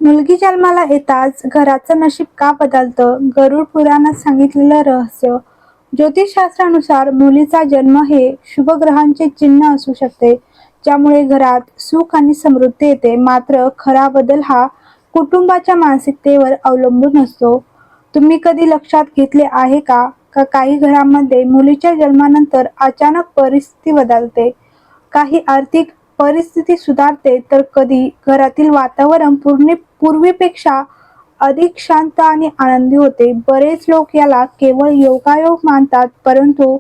मुलगी जन्माला येताच घराचं नशीब का बदलतं? गरुड पुराणात सांगितलेलं रहस्य. ज्योतिषशास्त्रानुसार मुलीचा जन्म हे शुभ ग्रहांचे चिन्ह असू शकते, ज्यामुळे घरात सुख आणि समृद्धी येते. मात्र खरा बदल हा कुटुंबाच्या मानसिकतेवर अवलंबून असतो. तुम्ही कधी लक्षात घेतले आहे का का काही घरांमध्ये मुलीच्या जन्मानंतर अचानक परिस्थिती बदलते, काही आर्थिक परिस्थिती सुधारते, तर कधी घरातील वातावरण पूर्वीपेक्षा अधिक शांत आणि आनंदी होते. बरेच लोक याला केवळ योगायोग मानतात, परंतु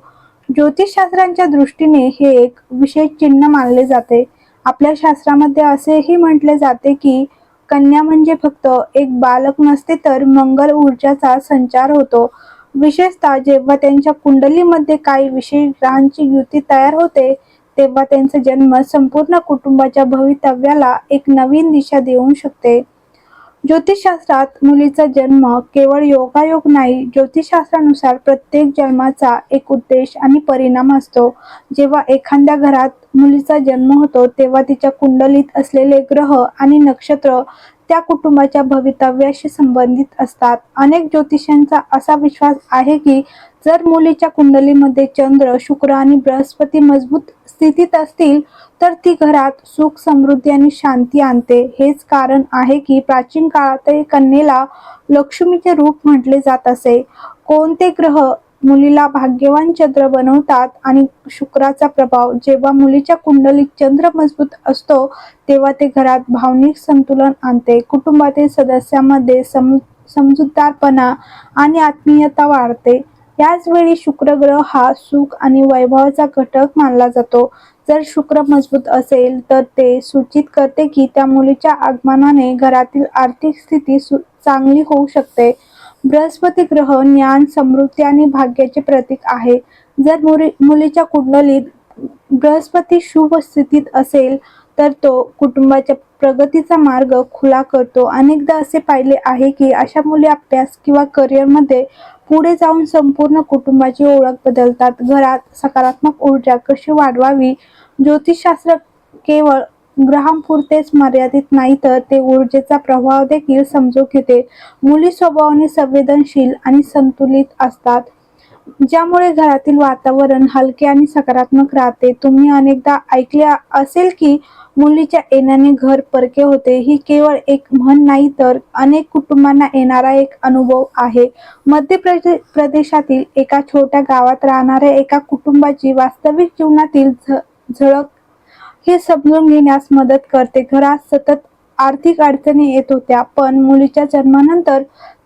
ज्योतिषशास्त्राच्या दृष्टीने हे एक विशेष चिन्ह मानले जाते. आपल्या शास्त्रामध्ये असेही म्हटले जाते की कन्या म्हणजे फक्त एक बालक नसते, तर मंगल ऊर्जाचा संचार होतो. विशेषतः जेव्हा त्यांच्या कुंडलीमध्ये काही विशेष ग्रहांची युती तयार होते, तेव्हा त्यांचा जन्म संपूर्ण कुटुंबाच्या भवितव्याला एक नवीन दिशा देऊ शकते. ज्योतिषशास्त्रात मुलीचा जन्म केवळ योगायोग नाही. ज्योतिषशास्त्रानुसार प्रत्येक जन्माचा एक उद्देश आणि परिणाम असतो. जेव्हा एखाद्या घरात मुलीचा जन्म होतो, तेव्हा तिच्या कुंडलीत असलेले ग्रह आणि नक्षत्र त्या कुटुंबाच्या भवितव्याशी संबंधित असतात. अनेक ज्योतिषांचा असा विश्वास आहे की जर मुलीच्या कुंडलीमध्ये चंद्र, शुक्र आणि बृहस्पती मजबूत स्थितीत असतील, तर ती घरात सुख, समृद्धी आणि शांती आणते. हेच कारण आहे की प्राचीन काळातही कन्येला लक्ष्मीचे रूप म्हटले जात असे. कोणते ग्रह मुलीला भाग्यवान चंद्र बनवतात आणि शुक्राचा प्रभाव. जेव्हा मुलीच्या कुंडलीत चंद्र मजबूत असतो, तेव्हा ते घरात भावनिक संतुलन आणते. कुटुंबातील सदस्यांमध्ये समजूतदारपणा आणि आत्मीयता वाढते. याच वेळी शुक्र ग्रह हा सुख आणि वैभवाचा घटक मानला जातो. जर शुक्र मजबूत असेल, तर ते सूचित करते की त्या मुलीच्या आगमनाने घरातील आर्थिक स्थिती चांगली होऊ शकते. बृहस्पती ग्रह ज्ञान, समृद्धी आणि भाग्याचे प्रतीक आहे. जर मुलीच्या कुंडलीत बृहस्पती शुभ स्थितीत असेल, तर तो कुटुंबाच्या प्रगतीचा मार्ग खुला करतो. अनेकदा असे पाहिले आहे की अशा मुली अभ्यास किंवा करिअरमध्ये पुढे जाऊन संपूर्ण कुटुंबाची ओळख बदलतात. घरात सकारात्मक ऊर्जा कशी वाढवावी? ज्योतिषशास्त्र केवळ ग्रहांपुरतेच मर्यादित नाही, तर ते ऊर्जेचा प्रभाव देखील समजून घेते. मुली स्वभावाने संवेदनशील आणि संतुलित असतात, ज्यामुळे घरातील वातावरण हलके आणि सकारात्मक राहते. तुम्ही अनेकदा ऐकले असेल की मुलीच्या येण्याने घर परके होते. ही केवळ एक म्हण नाही, तर अनेक कुटुंबांना येणारा एक अनुभव आहे. मध्य प्रदेशातील एका छोट्या गावात राहणाऱ्या एका कुटुंबाची वास्तविक जीवनातील झळक हे समजून घेण्यास मदत करते. घरात सतत आर्थिक अडचणी येत होत्या, पण मुलीच्या जन्मानंतर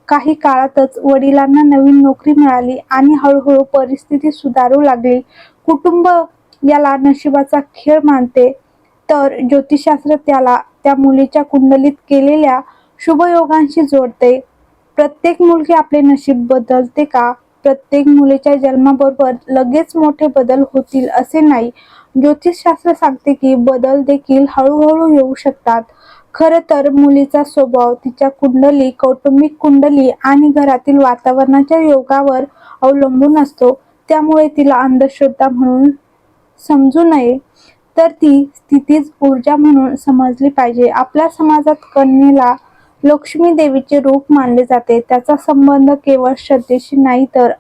काही काळातच वडिलांना नवीन नोकरी मिळाली आणि हळूहळू परिस्थिती सुधारू लागली. कुटुंब याला नशिबाचा खेळ मानते, तर ज्योतिषशास्त्र त्याला त्या मुलीच्या कुंडलीत केलेल्या शुभयोगांशी जोडते. प्रत्येक मुलगी आपले नशीब बदलते का? प्रत्येक मुलीच्या जन्माबरोबर लगेच मोठे बदल होतील असे नाही. ज्योतिषशास्त्र सांगते की बदल देखील हळूहळू येऊ शकतात. खरं तर मुलीचा स्वभाव तिच्या कुंडली, कौटुंबिक कुंडली आणि घरातील वातावरणाच्या योगावर अवलंबून असतो. त्यामुळे तिला अंधश्रद्धा म्हणून समजू नये, तर ती स्थितीज ऊर्जा म्हणून समजली पाहिजे. आपल्या समाजात कन्येला लक्ष्मी देवीचे रूप मानले जाते. त्याचा संबंध केवळ श्रद्धेशी नाही, तर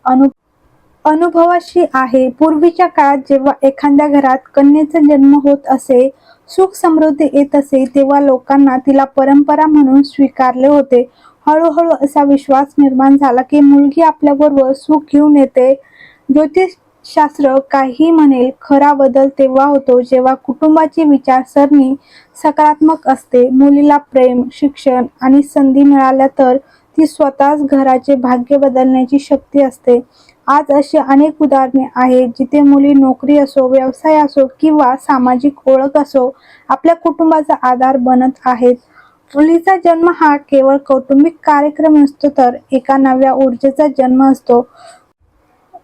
अनुभवाशी आहे. पूर्वीच्या काळात जेव्हा एखाद्या घरात कन्येचा जन्म होत असे, सुख समृद्धी येत असे, तेव्हा लोकांना तिला परंपरा म्हणून स्वीकारले होते. हळूहळू असा विश्वास निर्माण झाला की मुलगी आपल्याबरोबर सुख घेऊन येते. ज्योतिषशास्त्र काही म्हणेल, खरा बदल तेव्हा होतो जेव्हा कुटुंबाची विचारसरणी सकारात्मक असते. मुलीला प्रेम, शिक्षण आणि संधी मिळाल्या तर ती स्वतःच घराचे भाग्य बदलण्याची शक्ती असते. आज अशी अनेक उदाहरणे आहेत जिथे मुली नोकरी असो, व्यवसाय असो किंवा सामाजिक ओळख असो, आपल्या कुटुंबाचा आधार बनत आहेत. मुलीचा जन्म हा केवळ कौटुंबिक कार्यक्रम नसतो, तर एका नव्या ऊर्जेचा जन्म असतो.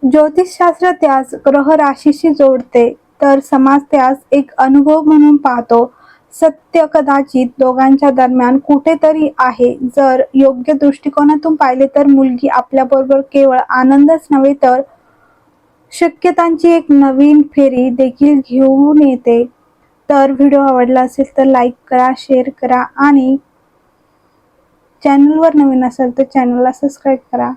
ज्योतिषशास्त्र त्यास ग्रह राशीशी जोडते, तर समाज त्यास एक अनुभव म्हणून पाहतो. सत्य कदाचित दोघांच्या दरम्यान कुठेतरी आहे. जर योग्य दृष्टिकोनातून पाहिले, तर मुलगी आपल्याबरोबर केवळ आनंदच नव्हे, तर शक्यतांची एक नवीन फेरी देखील घेऊन येते. तर व्हिडिओ आवडला असेल तर लाईक करा, शेअर करा आणि चॅनलवर नवीन असाल तर चॅनलला सबस्क्राईब करा.